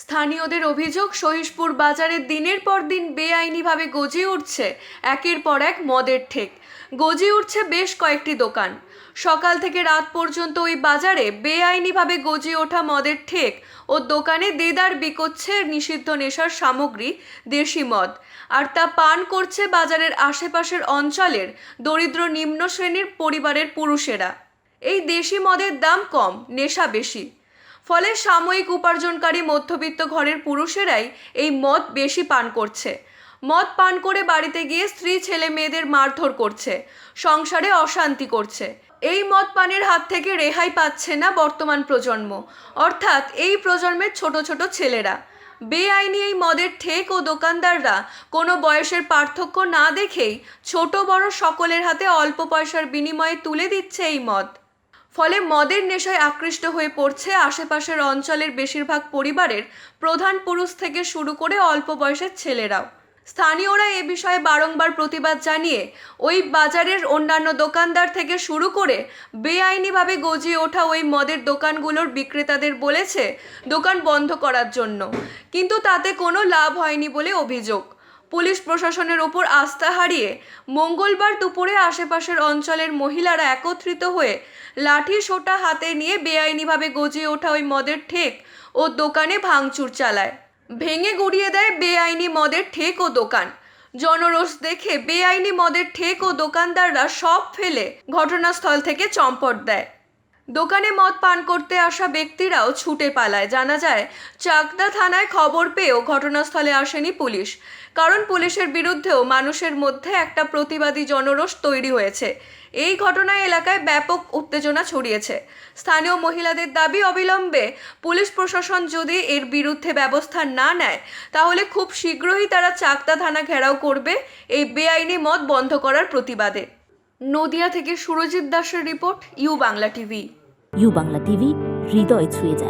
স্থানীয়দের অভিযোগ, সহিশপুর বাজারে দিনের পর দিন বেআইনিভাবে গজিয়ে উঠছে একের পর এক মদের ঠেক। গজিয়ে উঠছে বেশ কয়েকটি দোকান। সকাল থেকে রাত পর্যন্ত ওই বাজারে বেআইনিভাবে গজিয়ে ওঠা মদের ঠেক ও দোকানে দেদার বিকোচ্ছে নিষিদ্ধ নেশার সামগ্রী, দেশি মদ। আর তা পান করছে বাজারের আশেপাশের অঞ্চলের দরিদ্র নিম্ন শ্রেণীর পরিবারের পুরুষেরা। এই দেশি মদের দাম কম, নেশা বেশি। ফলে সাময়িক উপার্জনকারী মধ্যবিত্ত ঘরের পুরুষেরাই এই মদ বেশি পান করছে। মদ পান করে বাড়িতে গিয়ে স্ত্রী ছেলে মেয়েদের মারধর করছে, সংসারে অশান্তি করছে। এই মদ পানের হাত থেকে রেহাই পাচ্ছে না বর্তমান প্রজন্ম, অর্থাৎ এই প্রজন্মের ছোট ছোট ছেলেরা। বেআইনি এই মদের ঠেক ও দোকানদাররা কোনো বয়সের পার্থক্য না দেখেই ছোট বড় সকলের হাতে অল্প পয়সার বিনিময়ে তুলে দিচ্ছে এই মদ। ফলে মদের নেশায় আকৃষ্ট হয়ে পড়ছে আশেপাশের অঞ্চলের বেশিরভাগ পরিবারের প্রধান পুরুষ থেকে শুরু করে অল্প বয়সের ছেলেরাও। স্থানীয়রা এ বিষয়ে বারংবার প্রতিবাদ জানিয়ে ওই বাজারের অন্যান্য দোকানদার থেকে শুরু করে বেআইনিভাবে গজিয়ে ওঠা ওই মদের দোকানগুলোর বিক্রেতাদের বলেছে দোকান বন্ধ করার জন্য, কিন্তু তাতে কোনো লাভ হয়নি বলে অভিযোগ। পুলিশ প্রশাসনের ওপর আস্থা হারিয়ে মঙ্গলবার দুপুরে আশেপাশের অঞ্চলের মহিলারা একত্রিত হয়ে লাঠি সোঁটা হাতে নিয়ে বেআইনিভাবে গজিয়ে ওঠা ওই মদের ঠেক ও দোকানে ভাঙচুর চালায়। ভেঙে গুড়িয়ে দেয় বেআইনি মদের ঠেক ও দোকান। জনরোষ দেখে বেআইনি মদের ঠেক ও দোকানদাররা সব ফেলে ঘটনাস্থল থেকে চম্পট দেয়। দোকানে মদ পান করতে আসা ব্যক্তিরাও ছুটে পালায়। জানা যায়, চাকদা থানায় খবর পেয়েও ঘটনাস্থলে আসেনি পুলিশ, কারণ পুলিশের বিরুদ্ধেও মানুষের মধ্যে একটা প্রতিবাদী জনরোষ তৈরি হয়েছে। এই ঘটনায় এলাকায় ব্যাপক উত্তেজনা ছড়িয়েছে। স্থানীয় মহিলাদের দাবি, অবিলম্বে পুলিশ প্রশাসন যদি এর বিরুদ্ধে ব্যবস্থা না নেয় তাহলে খুব শীঘ্রই তারা চাকদা থানা ঘেরাও করবে এই বেআইনি মদ বন্ধ করার প্রতিবাদে। নদিয়া থেকে সুরজিৎ দাসের রিপোর্ট, U Bangla TV. U Bangla TV, হৃদয় ছুঁয়ে যায়।